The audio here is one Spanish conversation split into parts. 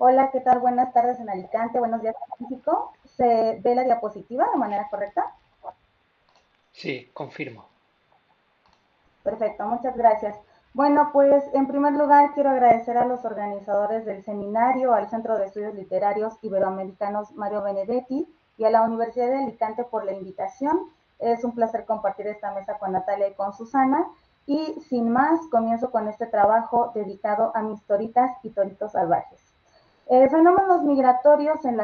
Hola, ¿qué tal? Buenas tardes en Alicante, buenos días en México. ¿Se ve la diapositiva de manera correcta? Sí, confirmo. Perfecto, muchas gracias. Bueno, pues en primer lugar quiero agradecer a los organizadores del seminario, al Centro de Estudios Literarios Iberoamericanos Mario Benedetti y a la Universidad de Alicante por la invitación. Es un placer compartir esta mesa con Natalia y con Susana. Y sin más, comienzo con este trabajo dedicado a mis toritas y toritos salvajes. Fenómenos migratorios en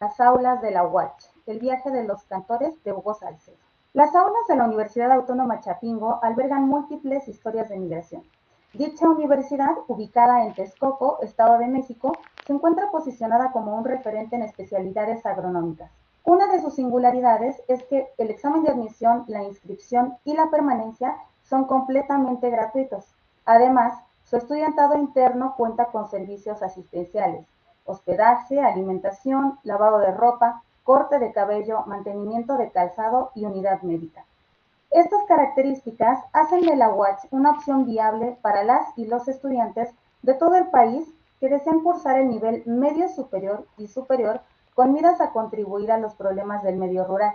las aulas de la UACH, el viaje de los cantores de Hugo Salcedo. Las aulas de la Universidad Autónoma Chapingo albergan múltiples historias de migración. Dicha universidad, ubicada en Texcoco, Estado de México, se encuentra posicionada como un referente en especialidades agronómicas. Una de sus singularidades es que el examen de admisión, la inscripción y la permanencia son completamente gratuitos. Además, su estudiantado interno cuenta con servicios asistenciales, hospedaje, alimentación, lavado de ropa, corte de cabello, mantenimiento de calzado y unidad médica. Estas características hacen de la UACH una opción viable para las y los estudiantes de todo el país que desean cursar el nivel medio superior y superior con miras a contribuir a los problemas del medio rural.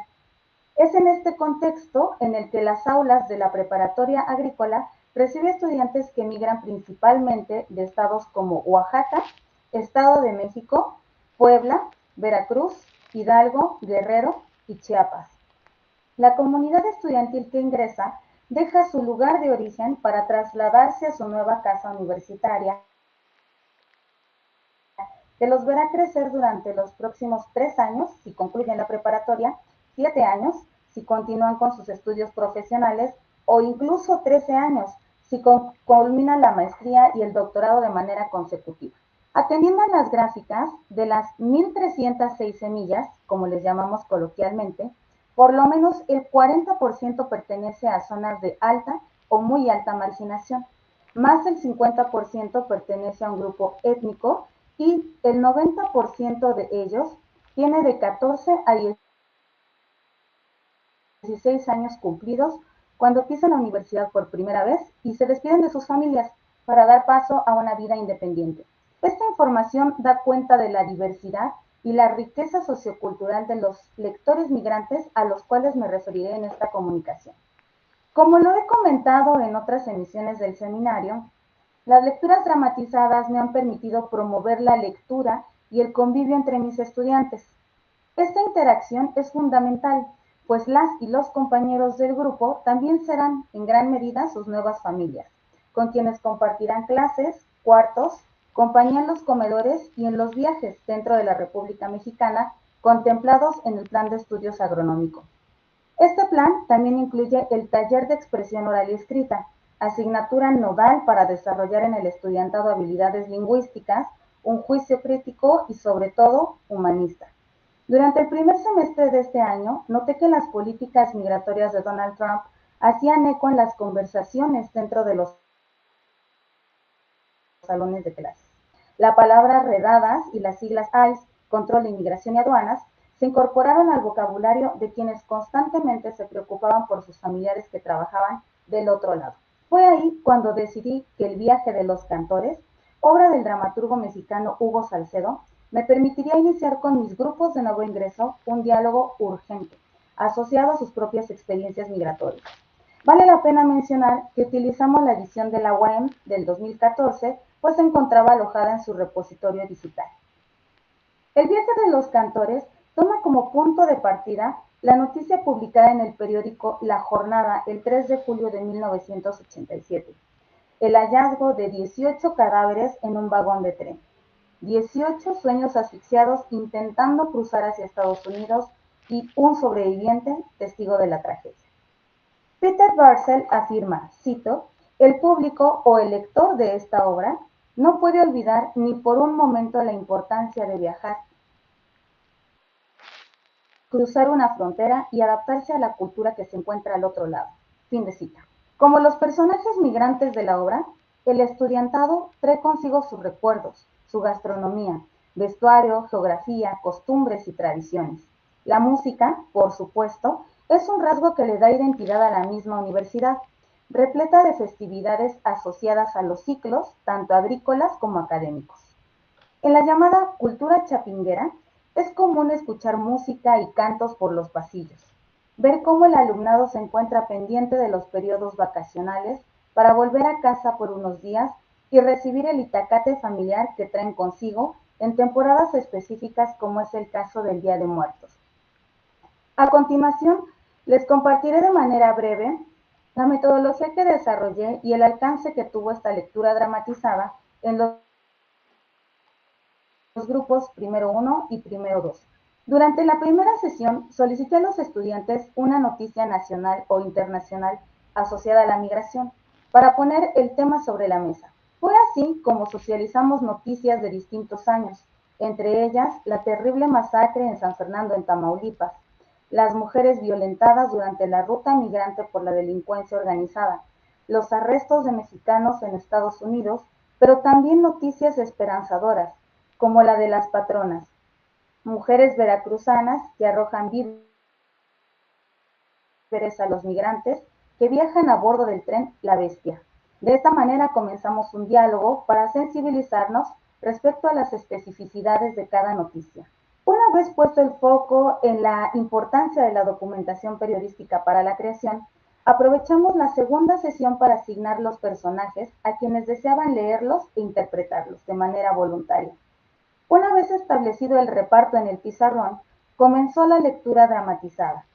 Es en este contexto en el que las aulas de la preparatoria agrícola reciben estudiantes que migran principalmente de estados como Oaxaca, Estado de México, Puebla, Veracruz, Hidalgo, Guerrero y Chiapas. La comunidad estudiantil que ingresa deja su lugar de origen para trasladarse a su nueva casa universitaria, que los verá crecer durante los próximos 3 años, si concluyen la preparatoria, 7 años, si continúan con sus estudios profesionales, o incluso 13 años, si culminan la maestría y el doctorado de manera consecutiva. Atendiendo a las gráficas, de las 1.306 semillas, como les llamamos coloquialmente, por lo menos el 40% pertenece a zonas de alta o muy alta marginación, más del 50% pertenece a un grupo étnico y el 90% de ellos tiene de 14 a 16 años cumplidos cuando pisan la universidad por primera vez y se despiden de sus familias para dar paso a una vida independiente. Esta información da cuenta de la diversidad y la riqueza sociocultural de los lectores migrantes a los cuales me referiré en esta comunicación. Como lo he comentado en otras emisiones del seminario, las lecturas dramatizadas me han permitido promover la lectura y el convivio entre mis estudiantes. Esta interacción es fundamental, pues las y los compañeros del grupo también serán en gran medida sus nuevas familias, con quienes compartirán clases, cuartos, compañía en los comedores y en los viajes dentro de la República Mexicana contemplados en el Plan de Estudios Agronómico. Este plan también incluye el taller de expresión oral y escrita, asignatura nodal para desarrollar en el estudiantado habilidades lingüísticas, un juicio crítico y sobre todo humanista. Durante el primer semestre de este año, noté que las políticas migratorias de Donald Trump hacían eco en las conversaciones dentro de los salones de clases. La palabra redadas y las siglas ICE, Control de Inmigración y Aduanas, se incorporaron al vocabulario de quienes constantemente se preocupaban por sus familiares que trabajaban del otro lado. Fue ahí cuando decidí que El viaje de los cantores, obra del dramaturgo mexicano Hugo Salcedo, me permitiría iniciar con mis grupos de nuevo ingreso un diálogo urgente, asociado a sus propias experiencias migratorias. Vale la pena mencionar que utilizamos la edición de la UAM del 2014, pues se encontraba alojada en su repositorio digital. El viaje de los cantores toma como punto de partida la noticia publicada en el periódico La Jornada el 3 de julio de 1987, el hallazgo de 18 cadáveres en un vagón de tren, 18 sueños asfixiados intentando cruzar hacia Estados Unidos y un sobreviviente testigo de la tragedia. Peter Barcel afirma, cito, el público o el lector de esta obra no puede olvidar ni por un momento la importancia de viajar, cruzar una frontera y adaptarse a la cultura que se encuentra al otro lado. Fin de cita. Como los personajes migrantes de la obra, el estudiantado trae consigo sus recuerdos, su gastronomía, vestuario, geografía, costumbres y tradiciones. La música, por supuesto, es un rasgo que le da identidad a la misma universidad, repleta de festividades asociadas a los ciclos, tanto agrícolas como académicos. En la llamada cultura chapinguera, es común escuchar música y cantos por los pasillos, ver cómo el alumnado se encuentra pendiente de los periodos vacacionales para volver a casa por unos días y recibir el itacate familiar que traen consigo en temporadas específicas como es el caso del Día de Muertos. A continuación, les compartiré de manera breve la metodología que desarrollé y el alcance que tuvo esta lectura dramatizada en los grupos primero 1 y primero 2. Durante la primera sesión solicité a los estudiantes una noticia nacional o internacional asociada a la migración para poner el tema sobre la mesa. Fue así como socializamos noticias de distintos años, entre ellas la terrible masacre en San Fernando, en Tamaulipas, las mujeres violentadas durante la ruta migrante por la delincuencia organizada, los arrestos de mexicanos en Estados Unidos, pero también noticias esperanzadoras, como la de las patronas, mujeres veracruzanas que arrojan víveres a los migrantes que viajan a bordo del tren La Bestia. De esta manera comenzamos un diálogo para sensibilizarnos respecto a las especificidades de cada noticia. Una vez puesto el foco en la importancia de la documentación periodística para la creación, aprovechamos la segunda sesión para asignar los personajes a quienes deseaban leerlos e interpretarlos de manera voluntaria. Una vez establecido el reparto en el pizarrón, comenzó la lectura dramatizada.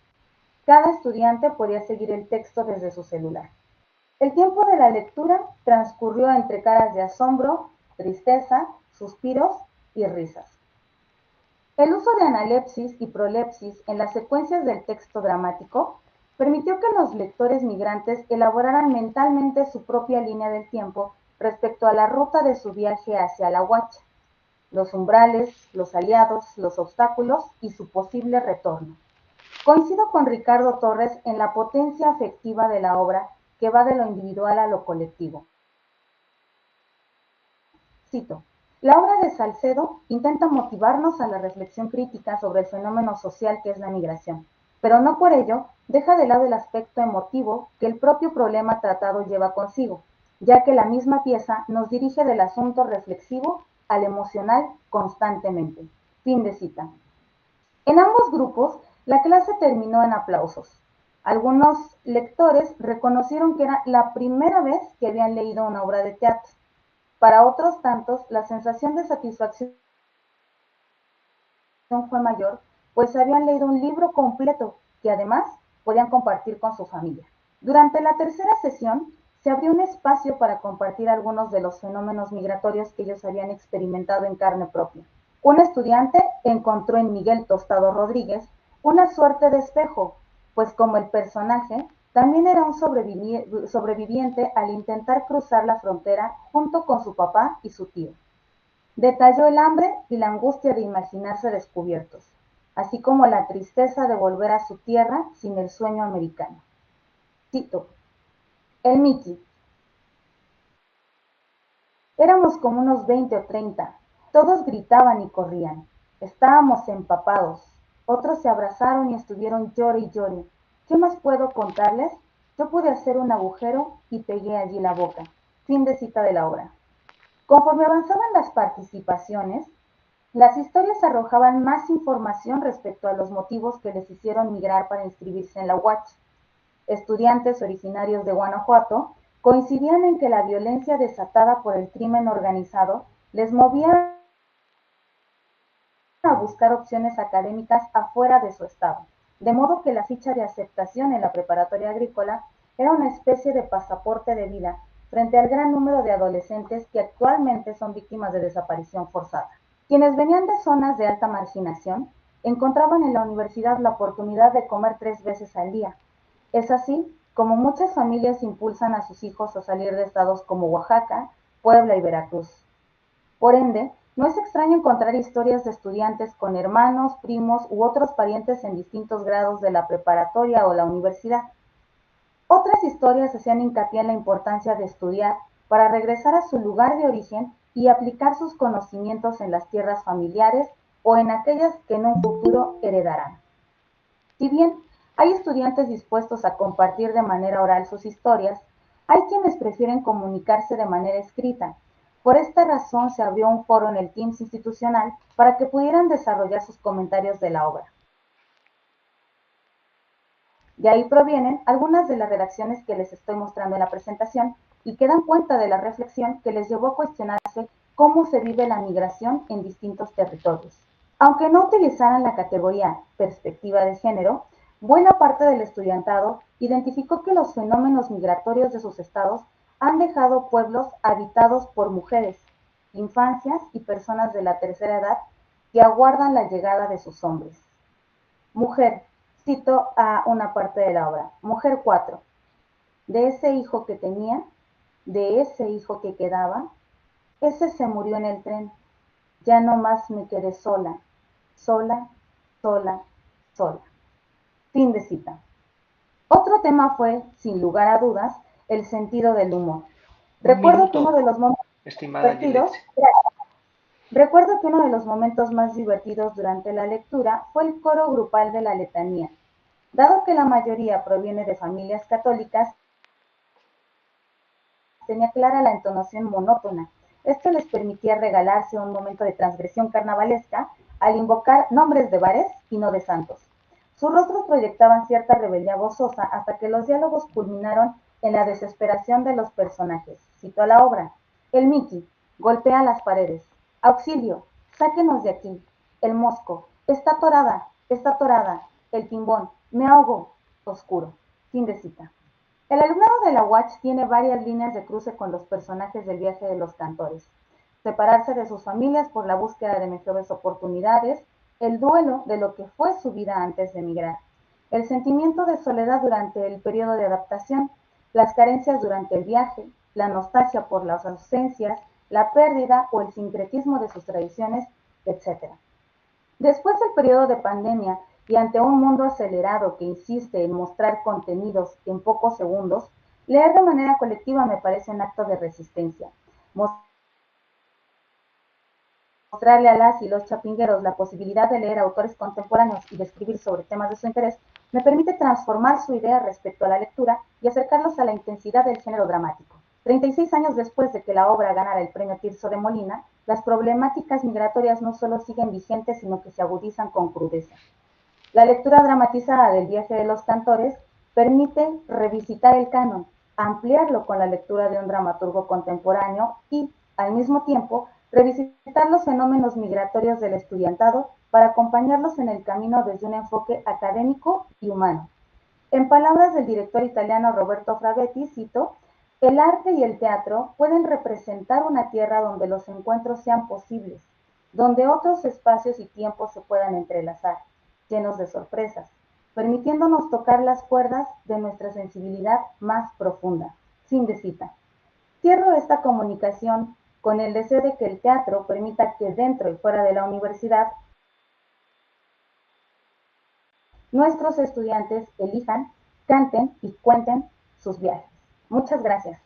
Cada estudiante podía seguir el texto desde su celular. El tiempo de la lectura transcurrió entre caras de asombro, tristeza, suspiros y risas. El uso de analepsis y prolepsis en las secuencias del texto dramático permitió que los lectores migrantes elaboraran mentalmente su propia línea del tiempo respecto a la ruta de su viaje hacia la Huacha, los umbrales, los aliados, los obstáculos y su posible retorno. Coincido con Ricardo Torres en la potencia afectiva de la obra que va de lo individual a lo colectivo. Cito: la obra de Salcedo intenta motivarnos a la reflexión crítica sobre el fenómeno social que es la migración, pero no por ello deja de lado el aspecto emotivo que el propio problema tratado lleva consigo, ya que la misma pieza nos dirige del asunto reflexivo al emocional constantemente. Fin de cita. En ambos grupos, la clase terminó en aplausos. Algunos lectores reconocieron que era la primera vez que habían leído una obra de teatro. Para otros tantos, la sensación de satisfacción fue mayor, pues habían leído un libro completo que además podían compartir con su familia. Durante la tercera sesión, se abrió un espacio para compartir algunos de los fenómenos migratorios que ellos habían experimentado en carne propia. Un estudiante encontró en Miguel Tostado Rodríguez una suerte de espejo, pues como el personaje, también era un sobreviviente al intentar cruzar la frontera junto con su papá y su tío. Detalló el hambre y la angustia de imaginarse descubiertos, así como la tristeza de volver a su tierra sin el sueño americano. Cito: el Mickey. Éramos como unos 20 o 30. Todos gritaban y corrían. Estábamos empapados. Otros se abrazaron y estuvieron llore y llore. ¿Qué más puedo contarles? Yo pude hacer un agujero y pegué allí la boca. Fin de cita de la obra. Conforme avanzaban las participaciones, las historias arrojaban más información respecto a los motivos que les hicieron migrar para inscribirse en la UACH. Estudiantes originarios de Guanajuato coincidían en que la violencia desatada por el crimen organizado les movía a buscar opciones académicas afuera de su estado, de modo que la ficha de aceptación en la preparatoria agrícola era una especie de pasaporte de vida frente al gran número de adolescentes que actualmente son víctimas de desaparición forzada. Quienes venían de zonas de alta marginación encontraban en la universidad la oportunidad de comer 3 veces al día. Es así como muchas familias impulsan a sus hijos a salir de estados como Oaxaca, Puebla y Veracruz. Por ende, no es extraño encontrar historias de estudiantes con hermanos, primos u otros parientes en distintos grados de la preparatoria o la universidad. Otras historias hacían hincapié en la importancia de estudiar para regresar a su lugar de origen y aplicar sus conocimientos en las tierras familiares o en aquellas que en un futuro heredarán. Si bien hay estudiantes dispuestos a compartir de manera oral sus historias, Hay quienes prefieren comunicarse de manera escrita. Por esta razón se abrió un foro en el Teams institucional para que pudieran desarrollar sus comentarios de la obra. De ahí provienen algunas de las redacciones que les estoy mostrando en la presentación y que dan cuenta de la reflexión que les llevó a cuestionarse cómo se vive la migración en distintos territorios. Aunque no utilizaran la categoría perspectiva de género, buena parte del estudiantado identificó que los fenómenos migratorios de sus estados han dejado pueblos habitados por mujeres, infancias y personas de la tercera edad que aguardan la llegada de sus hombres. Mujer, cito a una parte de la obra, mujer 4, de ese hijo que tenía, de ese hijo que quedaba, ese se murió en el tren, ya no más me quedé sola, sola, sola, sola. Fin de cita. Otro tema fue, sin lugar a dudas, el sentido del humor. Un Recuerdo que uno minuto, de los momentos estimada divertidos, Juliet. recuerdo que uno de los momentos más divertidos durante la lectura fue el coro grupal de la letanía. Dado que la mayoría proviene de familias católicas, tenía clara la entonación monótona. Esto les permitía regalarse un momento de transgresión carnavalesca al invocar nombres de bares y no de santos. Sus rostros proyectaban cierta rebeldía gozosa hasta que los diálogos culminaron en la desesperación de los personajes. Cito a la obra. El Mickey golpea las paredes. Auxilio, sáquenos de aquí. El mosco, está atorada, está atorada. El timbón, me ahogo. Oscuro. Fin de cita. El alumnado de la UACH tiene varias líneas de cruce con los personajes del viaje de los cantores. Separarse de sus familias por la búsqueda de mejores oportunidades, el duelo de lo que fue su vida antes de emigrar, el sentimiento de soledad durante el periodo de adaptación, las carencias durante el viaje, la nostalgia por las ausencias, la pérdida o el sincretismo de sus tradiciones, etc. Después del periodo de pandemia y ante un mundo acelerado que insiste en mostrar contenidos en pocos segundos, leer de manera colectiva me parece un acto de resistencia. Mostrarle a las y los chapingueros la posibilidad de leer autores contemporáneos y de escribir sobre temas de su interés me permite transformar su idea respecto a la lectura y acercarlos a la intensidad del género dramático. 36 años después de que la obra ganara el premio Tirso de Molina, las problemáticas migratorias no solo siguen vigentes, sino que se agudizan con crudeza. La lectura dramatizada del viaje de los cantores permite revisitar el canon, ampliarlo con la lectura de un dramaturgo contemporáneo y, al mismo tiempo, revisitar los fenómenos migratorios del estudiantado para acompañarlos en el camino desde un enfoque académico y humano. En palabras del director italiano Roberto Fravetti, cito, el arte y el teatro pueden representar una tierra donde los encuentros sean posibles, donde otros espacios y tiempos se puedan entrelazar, llenos de sorpresas, permitiéndonos tocar las cuerdas de nuestra sensibilidad más profunda. Fin de cita. Cierro esta comunicación con el deseo de que el teatro permita que dentro y fuera de la universidad nuestros estudiantes elijan, canten y cuenten sus viajes. Muchas gracias.